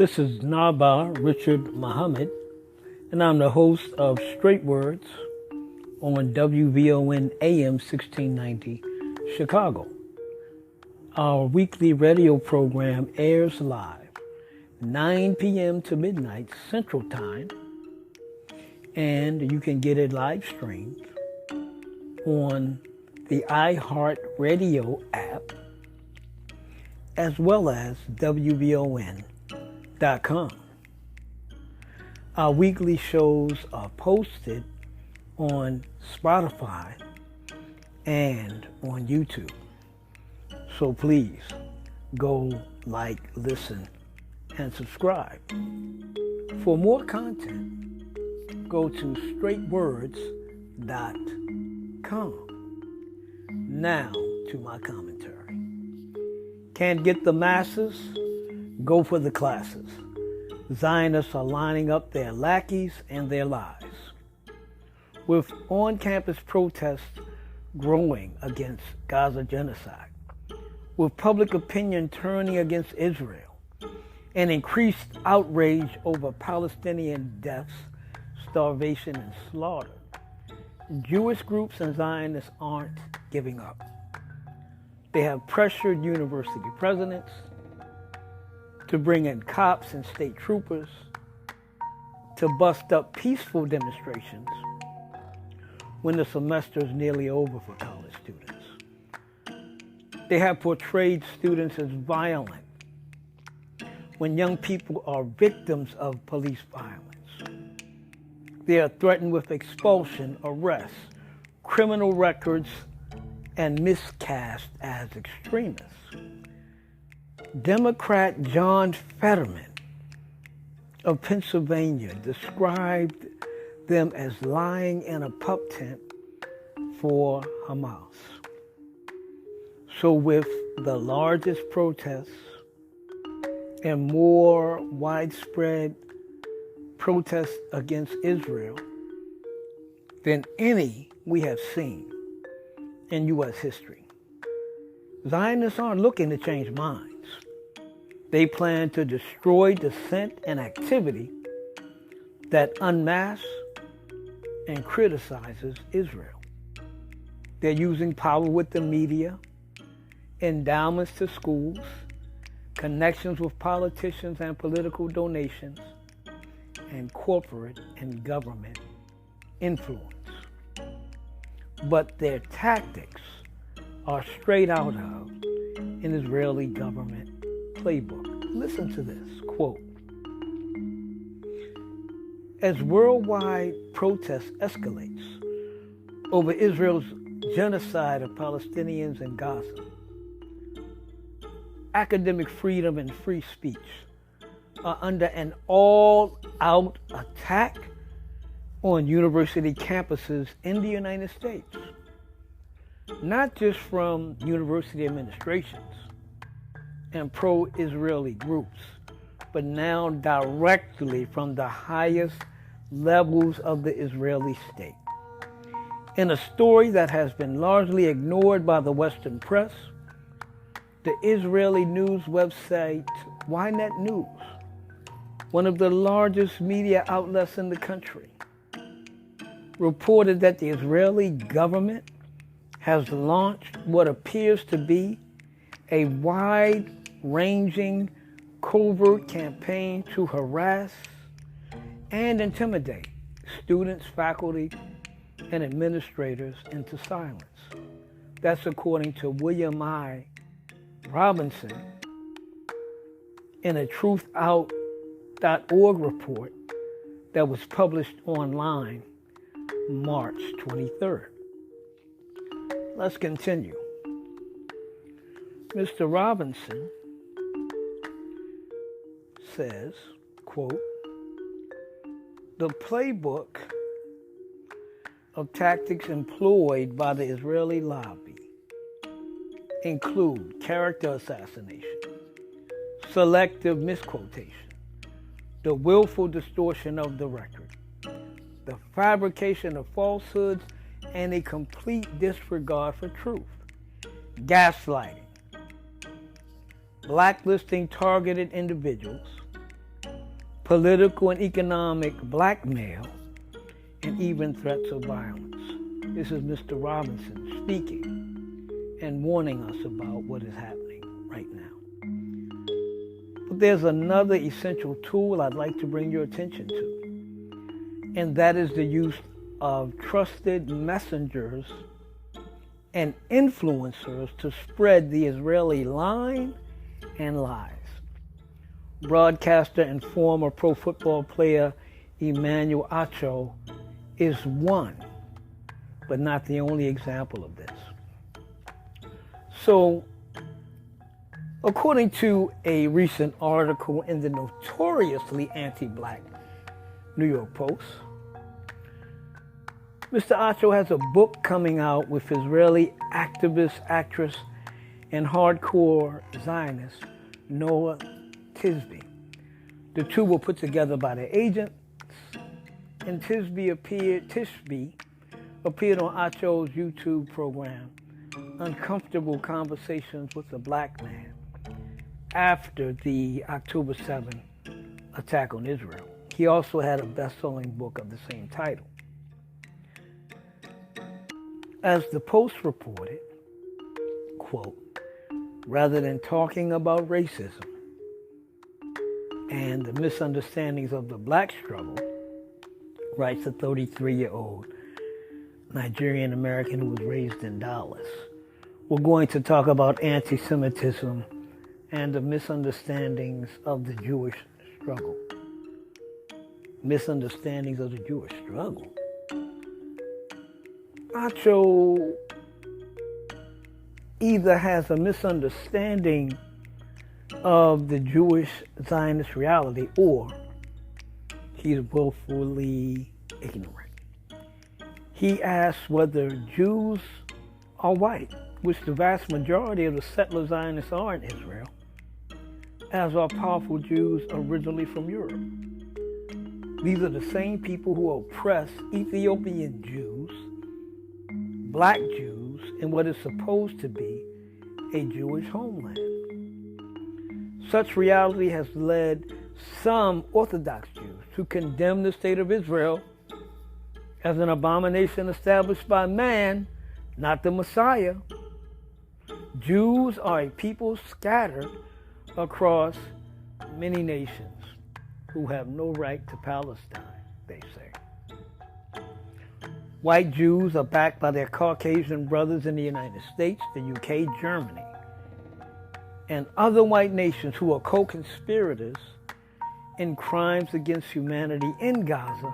This is Naba'a Richard Muhammad, and I'm the host of StraightWords on WVON AM 1690 Chicago. Our weekly radio program airs live 9 p.m. to midnight Central Time, and you can get it live streamed on the iHeartRadio app as well as WVON.com. Our weekly shows are posted on Spotify and on YouTube. So please go like, listen, and subscribe. For more content, go to straightwords.com. Now to my commentary. Can't get the masses? Go for the classes. Zionists are lining up their lackeys and their lies. With on-campus protests growing against Gaza genocide, with public opinion turning against Israel, and increased outrage over Palestinian deaths, starvation, and slaughter, Jewish groups and Zionists aren't giving up. They have pressured university presidents to bring in cops and state troopers to bust up peaceful demonstrations when the semester is nearly over for college students. They have portrayed students as violent when young people are victims of police violence. They are threatened with expulsion, arrest, criminal records, and miscast as extremists. Democrat John Fetterman of Pennsylvania described them as lying in a pup tent for Hamas. So with the largest protests and more widespread protests against Israel than any we have seen in U.S. history, Zionists aren't looking to change minds. They plan to destroy dissent and activity that unmasks and criticizes Israel. They're using power with the media, endowments to schools, connections with politicians and political donations, and corporate and government influence. But their tactics are straight out of an Israeli government playbook. Listen to this, quote, "As worldwide protest escalates over Israel's genocide of Palestinians in Gaza, academic freedom and free speech are under an all-out attack on university campuses in the United States, not just from university administrations and pro-Israeli groups, but now directly from the highest levels of the Israeli state. In a story that has been largely ignored by the Western press, the Israeli news website Ynet News, one of the largest media outlets in the country, reported that the Israeli government has launched what appears to be a wide-ranging covert campaign to harass and intimidate students, faculty, and administrators into silence. That's according to William I. Robinson in a truthout.org report that was published online March 23rd. Let's continue. Mr. Robinson says, quote, "The playbook of tactics employed by the Israeli lobby include character assassination, selective misquotation, the willful distortion of the record, the fabrication of falsehoods, and a complete disregard for truth, gaslighting, blacklisting targeted individuals, political and economic blackmail, and even threats of violence. This is Mr. Robinson speaking and warning us about what is happening right now. But there's another essential tool I'd like to bring your attention to, and that is the use of trusted messengers and influencers to spread the Israeli line and lies. Broadcaster and former pro football player Emmanuel Acho is one, but not the only example of this. So, according to a recent article in the notoriously anti-black New York Post, Mr. Acho has a book coming out with Israeli activist, actress, and hardcore Zionist Noah Tisby. The two were put together by their agents, and Tisby appeared on Acho's YouTube program, Uncomfortable Conversations with a Black Man, after the October 7th attack on Israel. He also had a best-selling book of the same title. As the Post reported, quote, rather than talking about racism and the misunderstandings of the black struggle, writes a 33-year-old Nigerian American who was raised in Dallas, we're going to talk about anti-Semitism and the misunderstandings of the Jewish struggle. Misunderstandings of the Jewish struggle. Acho either has a misunderstanding of the Jewish Zionist reality, or he's willfully ignorant. He asks whether Jews are white, which the vast majority of the settler Zionists are in Israel, as are powerful Jews originally from Europe. These are the same people who oppress Ethiopian Jews, black Jews, in what is supposed to be a Jewish homeland. Such reality has led some Orthodox Jews to condemn the state of Israel as an abomination established by man, not the Messiah. Jews are a people scattered across many nations who have no right to Palestine, they say. White Jews are backed by their Caucasian brothers in the United States, the UK, Germany, and other white nations who are co-conspirators in crimes against humanity in Gaza,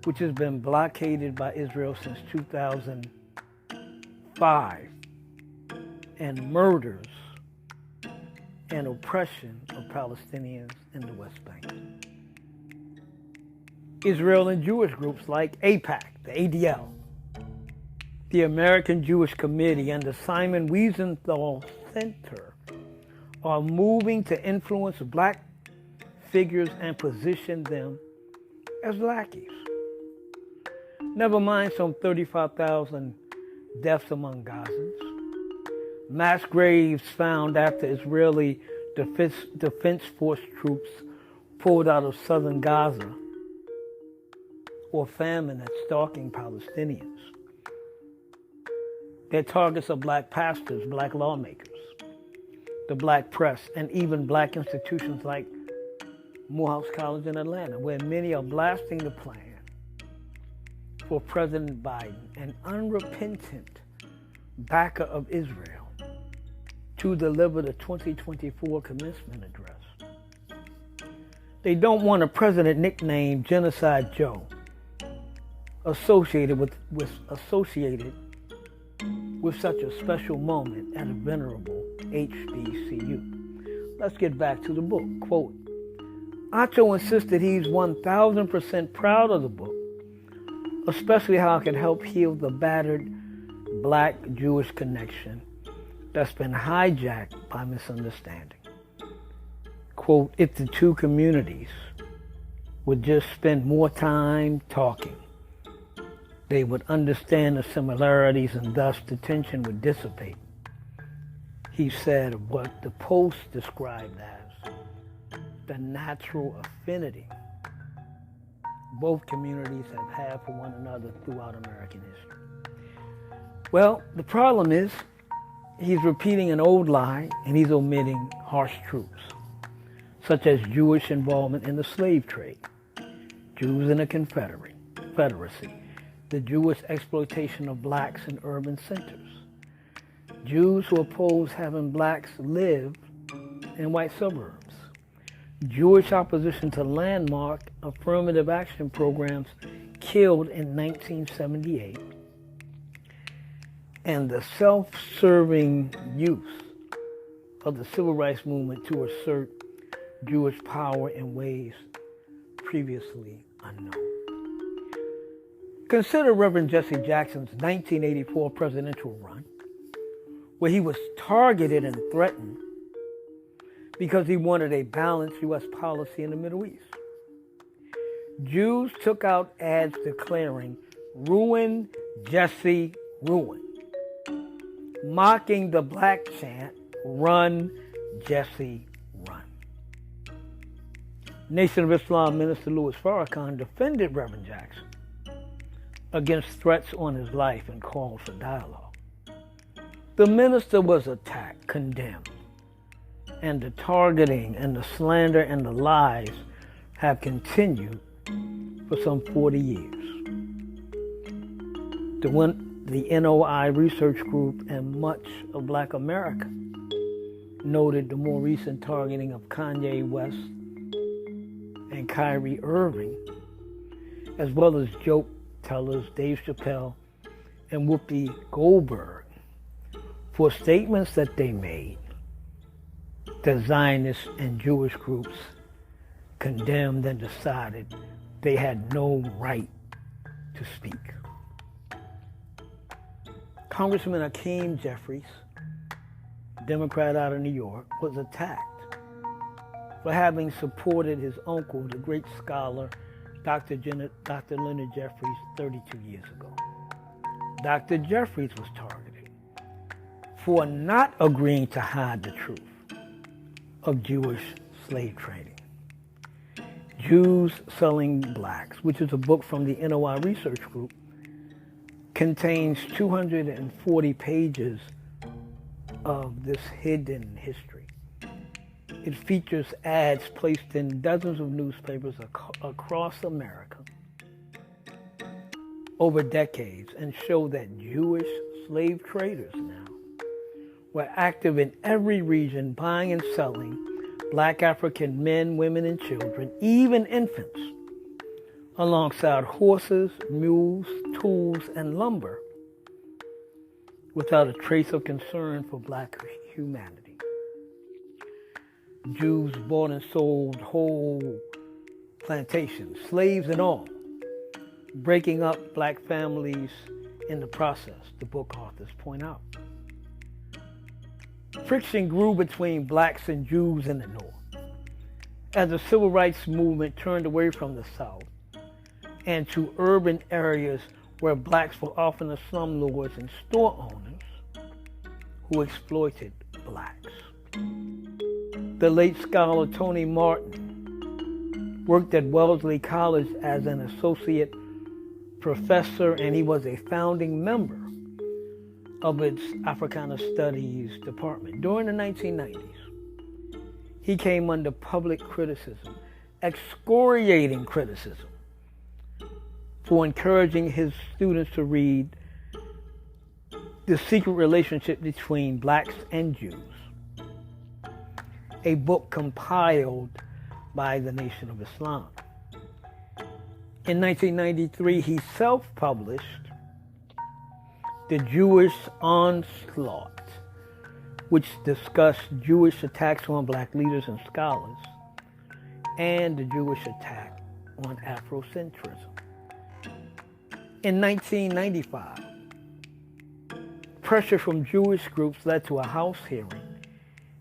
which has been blockaded by Israel since 2005, and murders and oppression of Palestinians in the West Bank. Israel and Jewish groups like AIPAC, the ADL, the American Jewish Committee, and the Simon Wiesenthal Center are moving to influence black figures and position them as lackeys. Never mind some 35,000 deaths among Gazans, mass graves found after Israeli Defense Force troops pulled out of southern Gaza, or famine that's stalking Palestinians. Their targets are black pastors, black lawmakers, the black press, and even black institutions like Morehouse College in Atlanta, where many are blasting the plan for President Biden, an unrepentant backer of Israel, to deliver the 2024 commencement address. They don't want a president nicknamed Genocide Joe associated with such a special moment at a venerable HBCU. Let's get back to the book. Quote, Acho insisted he's 1,000% proud of the book, especially how it can help heal the battered black-Jewish connection that's been hijacked by misunderstanding. Quote, if the two communities would just spend more time talking, they would understand the similarities and thus the tension would dissipate. He said of what the Post described as the natural affinity both communities have had for one another throughout American history. Well, the problem is he's repeating an old lie and he's omitting harsh truths, such as Jewish involvement in the slave trade, Jews in the Confederacy, the Jewish exploitation of blacks in urban centers, Jews who oppose having blacks live in white suburbs, Jewish opposition to landmark affirmative action programs killed in 1978, and the self-serving use of the civil rights movement to assert Jewish power in ways previously unknown. Consider Reverend Jesse Jackson's 1984 presidential run, where he was targeted and threatened because he wanted a balanced U.S. policy in the Middle East. Jews took out ads declaring, "Ruin, Jesse, ruin," mocking the black chant, "Run, Jesse, run." Nation of Islam minister Louis Farrakhan defended Reverend Jackson against threats on his life and called for dialogue. The minister was attacked, condemned, and the targeting and the slander and the lies have continued for some 40 years. The NOI research group and much of Black America noted the more recent targeting of Kanye West and Kyrie Irving, as well as joke tellers Dave Chappelle and Whoopi Goldberg, for statements that they made that Zionists and Jewish groups condemned and decided they had no right to speak. Congressman Hakeem Jeffries, Democrat out of New York, was attacked for having supported his uncle, the great scholar, Dr. Leonard Jeffries, 32 years ago. Dr. Jeffries was targeted for not agreeing to hide the truth of Jewish slave trading. Jews Selling Blacks, which is a book from the NOI research group, contains 240 pages of this hidden history. It features ads placed in dozens of newspapers across America over decades and show that Jewish slave traders now were active in every region, buying and selling black African men, women, and children, even infants, alongside horses, mules, tools, and lumber, without a trace of concern for black humanity. Jews bought and sold whole plantations, slaves and all, breaking up black families in the process, the book authors point out. Friction grew between blacks and Jews in the North as the civil rights movement turned away from the South and to urban areas where blacks were often the slumlords and store owners who exploited blacks. The late scholar Tony Martin worked at Wellesley College as an associate professor, and he was a founding member of its Africana Studies department. During the 1990s, he came under public criticism, excoriating criticism, for encouraging his students to read The Secret Relationship Between Blacks and Jews, a book compiled by the Nation of Islam. In 1993, he self-published The Jewish Onslaught, which discussed Jewish attacks on black leaders and scholars, and the Jewish attack on Afrocentrism. In 1995, pressure from Jewish groups led to a House hearing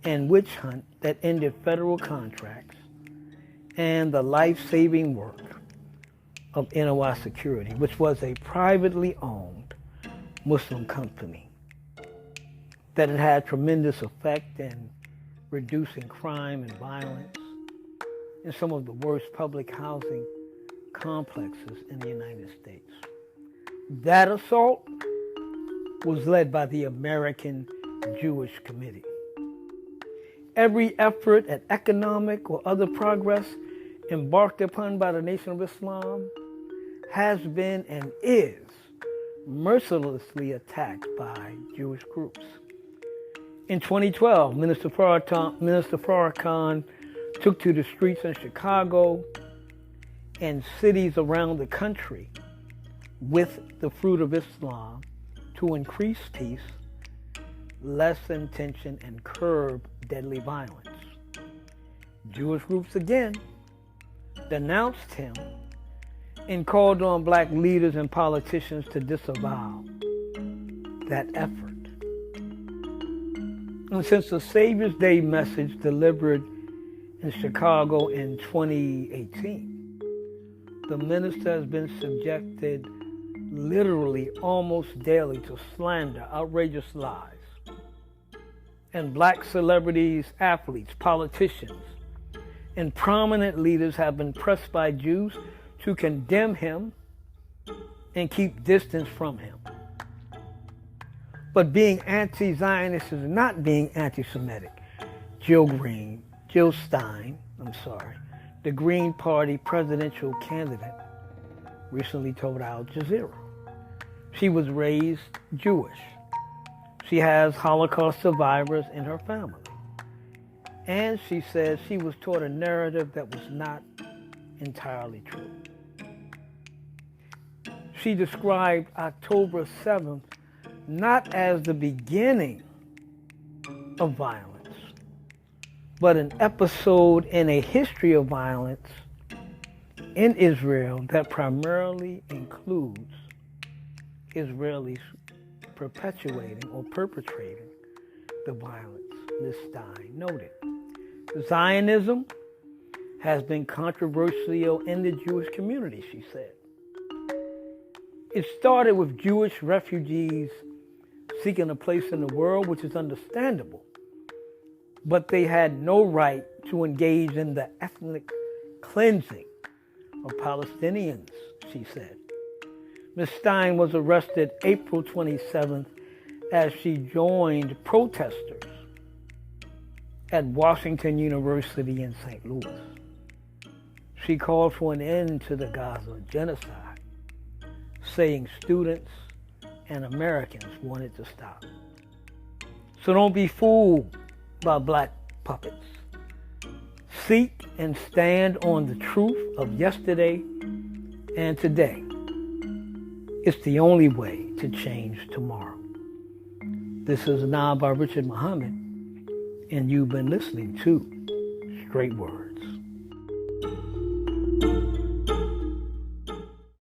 and witch hunt that ended federal contracts and the life-saving work of NOI Security, which was a privately owned Muslim company that had tremendous effect in reducing crime and violence in some of the worst public housing complexes in the United States. That assault was led by the American Jewish Committee. Every effort at economic or other progress embarked upon by the Nation of Islam has been and is mercilessly attacked by Jewish groups. In 2012, Minister Farrakhan took to the streets in Chicago and cities around the country with the fruit of Islam to increase peace, lessen tension, and curb deadly violence. Jewish groups again denounced him and called on black leaders and politicians to disavow that effort. And since the Savior's Day message delivered in Chicago in 2018, the minister has been subjected literally almost daily to slander, outrageous lies. And black celebrities, athletes, politicians, and prominent leaders have been pressed by Jews to condemn him and keep distance from him. But being anti-Zionist is not being anti-Semitic. Jill Stein, the Green Party presidential candidate, recently told Al Jazeera. She was raised Jewish. She has Holocaust survivors in her family. And she says she was taught a narrative that was not entirely true. She described October 7th not as the beginning of violence, but an episode in a history of violence in Israel that primarily includes Israelis perpetuating or perpetrating the violence, Ms. Stein noted. Zionism has been controversial in the Jewish community, she said. It started with Jewish refugees seeking a place in the world, which is understandable, but they had no right to engage in the ethnic cleansing of Palestinians, she said. Ms. Stein was arrested April 27th as she joined protesters at Washington University in St. Louis. She called for an end to the Gaza genocide, saying students and Americans wanted to stop. So don't be fooled by black puppets. Seek and stand on the truth of yesterday and today. It's the only way to change tomorrow. This is Naba'a Richard Muhammad, and you've been listening to Straight Words.